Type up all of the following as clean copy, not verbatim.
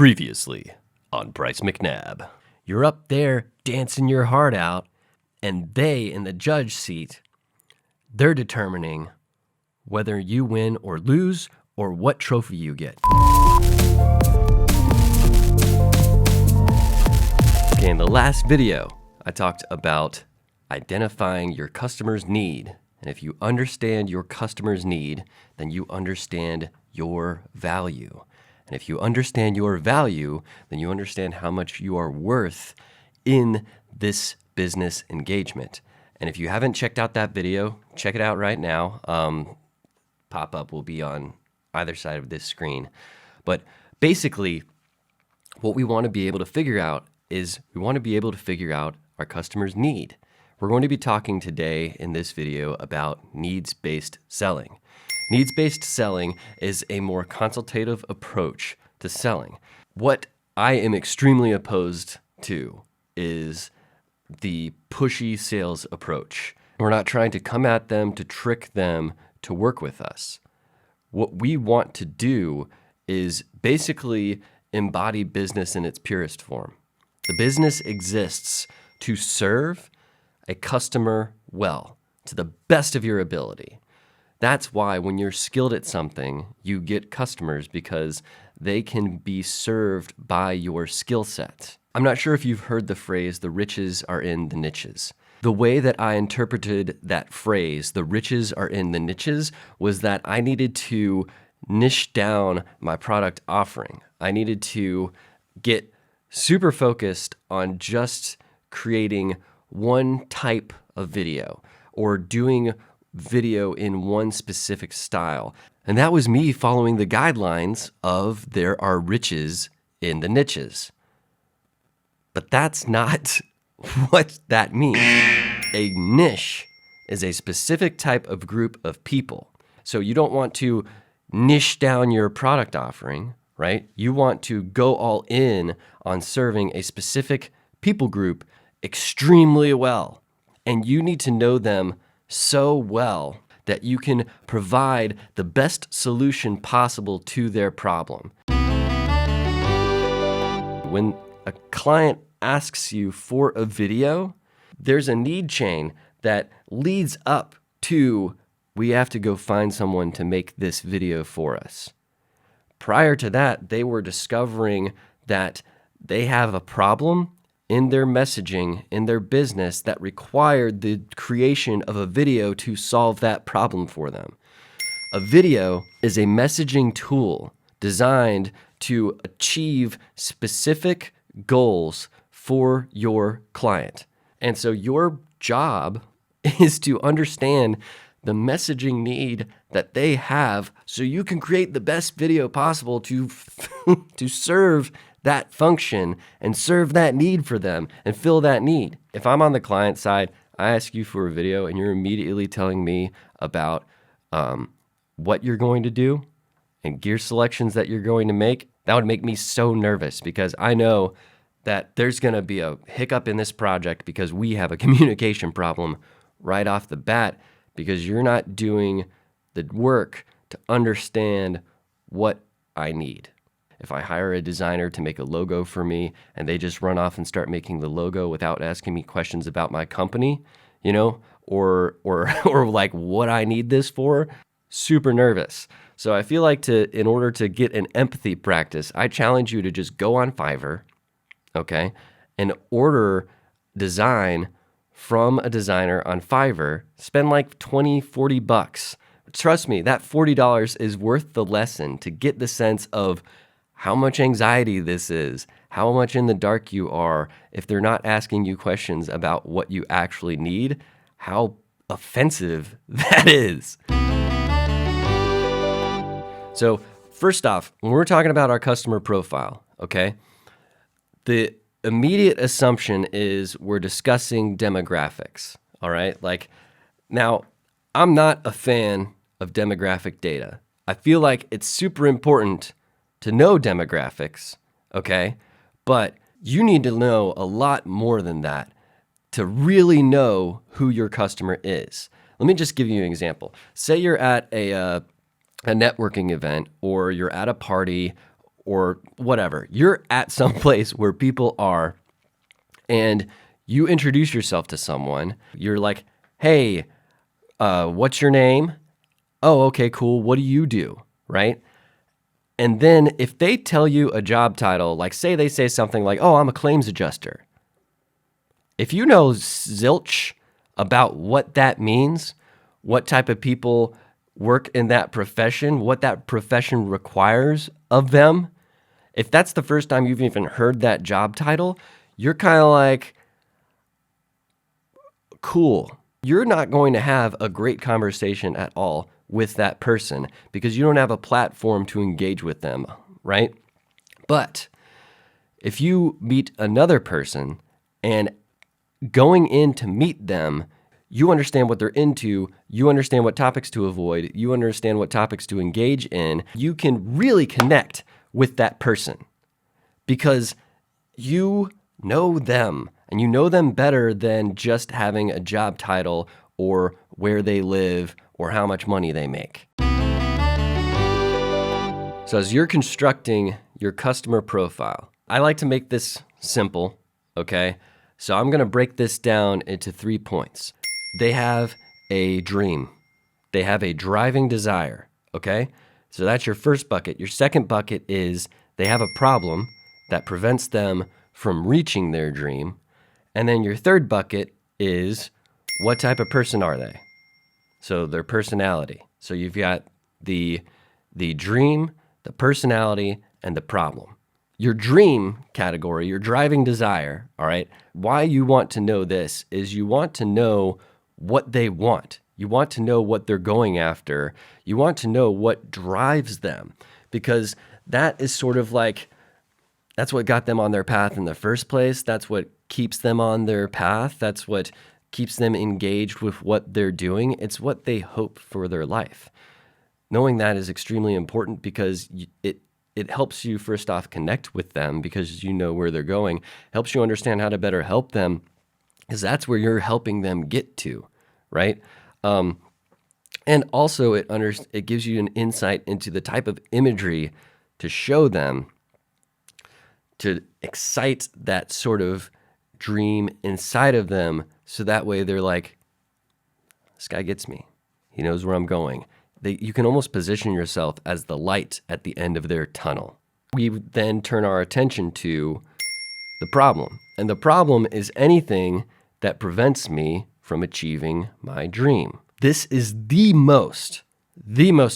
Previously on Bryce McNabb. You're up there dancing your heart out, and they, in the judge seat, they're determining whether you win or lose or what trophy you get. Okay, in the last video, I talked about identifying your customer's need. And if you understand your customer's need, then you understand your value. And if you understand your value, then you understand how much you are worth in this business engagement. And if you haven't checked out that video, check it out right now. Pop-up will be on either side of this screen. But basically, what we want to be able to figure out is we want to be able to figure out our customer's need. We're going to be talking today in this video about needs-based selling. Needs-based selling is a more consultative approach to selling. What I am extremely opposed to is the pushy sales approach. We're not trying to come at them to trick them to work with us. What we want to do is basically embody business in its purest form. The business exists to serve a customer well, to the best of your ability. That's why when you're skilled at something, you get customers because they can be served by your skill set. I'm not sure if you've heard the phrase, the riches are in the niches. The way that I interpreted that phrase, the riches are in the niches, was that I needed to niche down my product offering. I needed to get super focused on just creating one type of video or doing video in one specific style. And that was me following the guidelines of there are riches in the niches. But that's not what that means. A niche is a specific type of group of people. So you don't want to niche down your product offering, right? You want to go all in on serving a specific people group extremely well. And you need to know them so well that you can provide the best solution possible to their problem. When a client asks you for a video, there's a need chain that leads up to we have to go find someone to make this video for us. Prior to that, they were discovering that they have a problem in their messaging, in their business, that required the creation of a video to solve that problem for them. A video is a messaging tool designed to achieve specific goals for your client. And so your job is to understand the messaging need that they have so you can create the best video possible to serve that function and serve that need for them and fill that need. If I'm on the client side, I ask you for a video and you're immediately telling me about what you're going to do and gear selections that you're going to make, that would make me so nervous because I know that there's going to be a hiccup in this project because we have a communication problem right off the bat because you're not doing the work to understand what I need. If I hire a designer to make a logo for me and they just run off and start making the logo without asking me questions about my company, or like what I need this for, super nervous. So I feel like in order to get an empathy practice, I challenge you to just go on Fiverr, okay, and order design from a designer on Fiverr, spend like $20, $40. Trust me, that $40 is worth the lesson to get the sense of how much anxiety this is, how much in the dark you are, if they're not asking you questions about what you actually need, how offensive that is. So first off, when we're talking about our customer profile, okay, the immediate assumption is we're discussing demographics, all right? Like, now, I'm not a fan of demographic data. I feel like it's super important to know demographics, okay? But you need to know a lot more than that to really know who your customer is. Let me just give you an example. Say you're at a networking event, or you're at a party, or whatever. You're at some place where people are, and you introduce yourself to someone. You're like, hey, what's your name? Oh, okay, cool. What do you do? Right? And then if they tell you a job title, like say they say something like, oh, I'm a claims adjuster. If you know zilch about what that means, what type of people work in that profession, what that profession requires of them, if that's the first time you've even heard that job title, you're kind of like, cool. You're not going to have a great conversation at all with that person because you don't have a platform to engage with them, right? But if you meet another person and going in to meet them, you understand what they're into, you understand what topics to avoid, you understand what topics to engage in, you can really connect with that person because you know them and you know them better than just having a job title or where they live or how much money they make. So as you're constructing your customer profile, I like to make this simple, okay? So I'm going to break this down into 3 points. They have a dream. They have a driving desire, okay? So that's your first bucket. Your second bucket is they have a problem that prevents them from reaching their dream. And then your third bucket is what type of person are they? So their personality. So you've got the dream, the personality, and the problem. Your dream category, your driving desire, all right, why you want to know this is you want to know what they want. You want to know what they're going after. You want to know what drives them because that is sort of like, that's what got them on their path in the first place. That's what keeps them on their path. That's what keeps them engaged with what they're doing. It's what they hope for their life. Knowing that is extremely important because it helps you first off connect with them because you know where they're going. Helps you understand how to better help them because that's where you're helping them get to, right? And also it gives you an insight into the type of imagery to show them to excite that sort of dream inside of them so that way they're like, this guy gets me. He knows where I'm going. You can almost position yourself as the light at the end of their tunnel. We then turn our attention to the problem. And the problem is anything that prevents me from achieving my dream. This is the most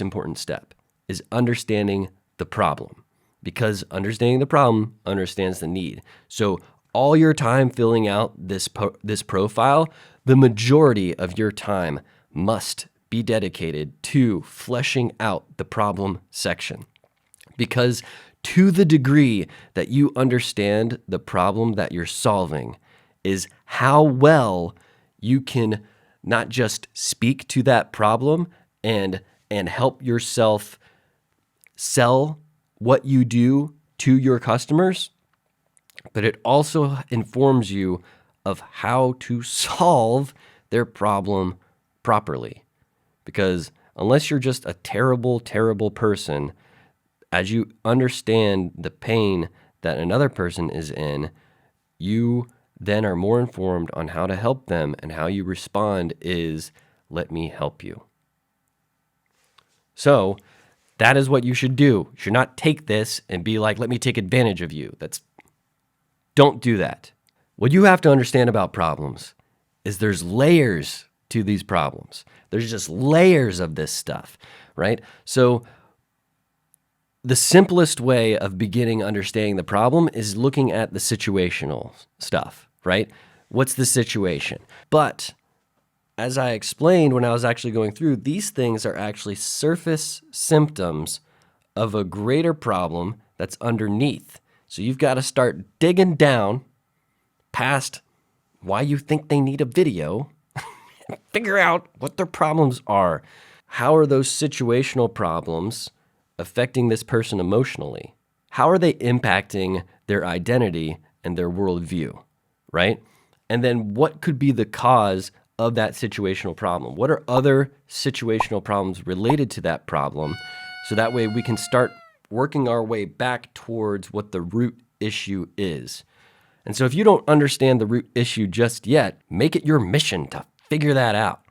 important step is understanding the problem. Because understanding the problem understands the need. So all your time filling out this profile, the majority of your time must be dedicated to fleshing out the problem section. Because to the degree that you understand the problem that you're solving is how well you can not just speak to that problem and help yourself sell what you do to your customers, but it also informs you of how to solve their problem properly. Because unless you're just a terrible, terrible person, as you understand the pain that another person is in, you then are more informed on how to help them, and how you respond is, let me help you. So that is what you should do. You should not take this and be like, let me take advantage of you. Don't do that. What you have to understand about problems is there's layers to these problems. There's just layers of this stuff, right? So the simplest way of beginning understanding the problem is looking at the situational stuff, right? What's the situation? But as I explained when I was actually going through, these things are actually surface symptoms of a greater problem that's underneath. So you've got to start digging down past why you think they need a video and figure out what their problems are. How are those situational problems affecting this person emotionally? How are they impacting their identity and their worldview, right? And then what could be the cause of that situational problem? What are other situational problems related to that problem? So that way we can start working our way back towards what the root issue is. And so if you don't understand the root issue just yet, make it your mission to figure that out.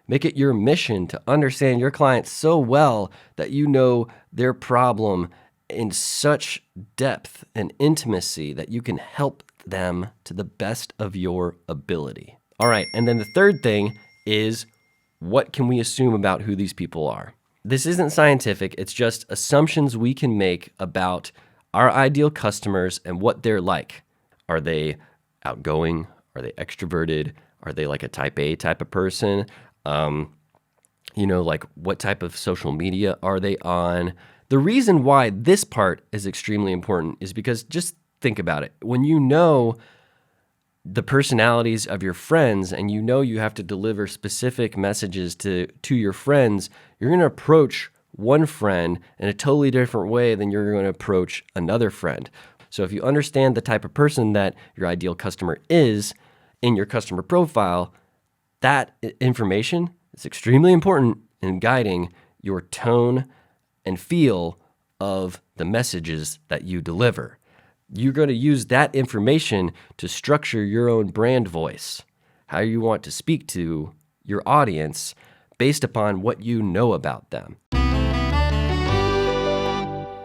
Make it your mission to understand your clients so well that you know their problem in such depth and intimacy that you can help them to the best of your ability. All right, and then the third thing is, what can we assume about who these people are? This isn't scientific, it's just assumptions we can make about our ideal customers and what they're like. Are they outgoing? Are they extroverted? Are they like a type A type of person? Like what type of social media are they on? The reason why this part is extremely important is because just think about it. When you know the personalities of your friends and you know you have to deliver specific messages to your friends, you're going to approach one friend in a totally different way than you're going to approach another friend. So if you understand the type of person that your ideal customer is in your customer profile, that information is extremely important in guiding your tone and feel of the messages that you deliver. You're going to use that information to structure your own brand voice, how you want to speak to your audience based upon what you know about them.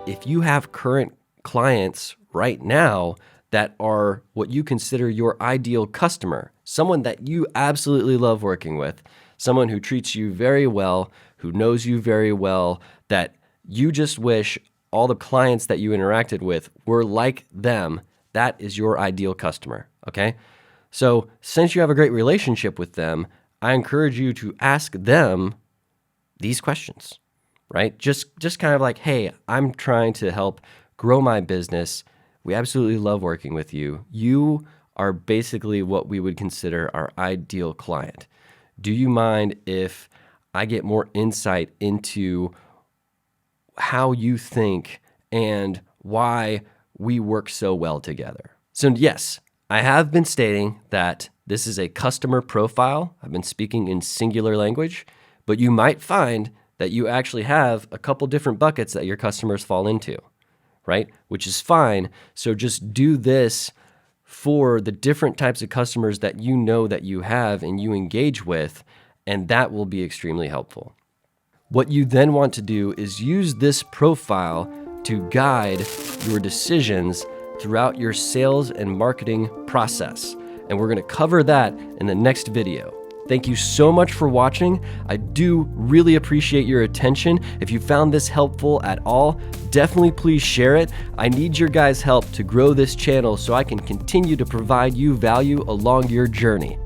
If you have current clients right now that are what you consider your ideal customer, someone that you absolutely love working with, someone who treats you very well, who knows you very well, that you just wish all the clients that you interacted with were like them, that is your ideal customer, okay? So since you have a great relationship with them, I encourage you to ask them these questions, right? Just kind of like, hey, I'm trying to help grow my business. We absolutely love working with you. You are basically what we would consider our ideal client. Do you mind if I get more insight into how you think and why we work so well together? So yes, I have been stating that this is a customer profile. I've been speaking in singular language, but you might find that you actually have a couple different buckets that your customers fall into, right? Which is fine. So just do this for the different types of customers that you know that you have and you engage with, and that will be extremely helpful. What you then want to do is use this profile to guide your decisions throughout your sales and marketing process. And we're going to cover that in the next video. Thank you so much for watching. I do really appreciate your attention. If you found this helpful at all, definitely please share it. I need your guys' help to grow this channel so I can continue to provide you value along your journey.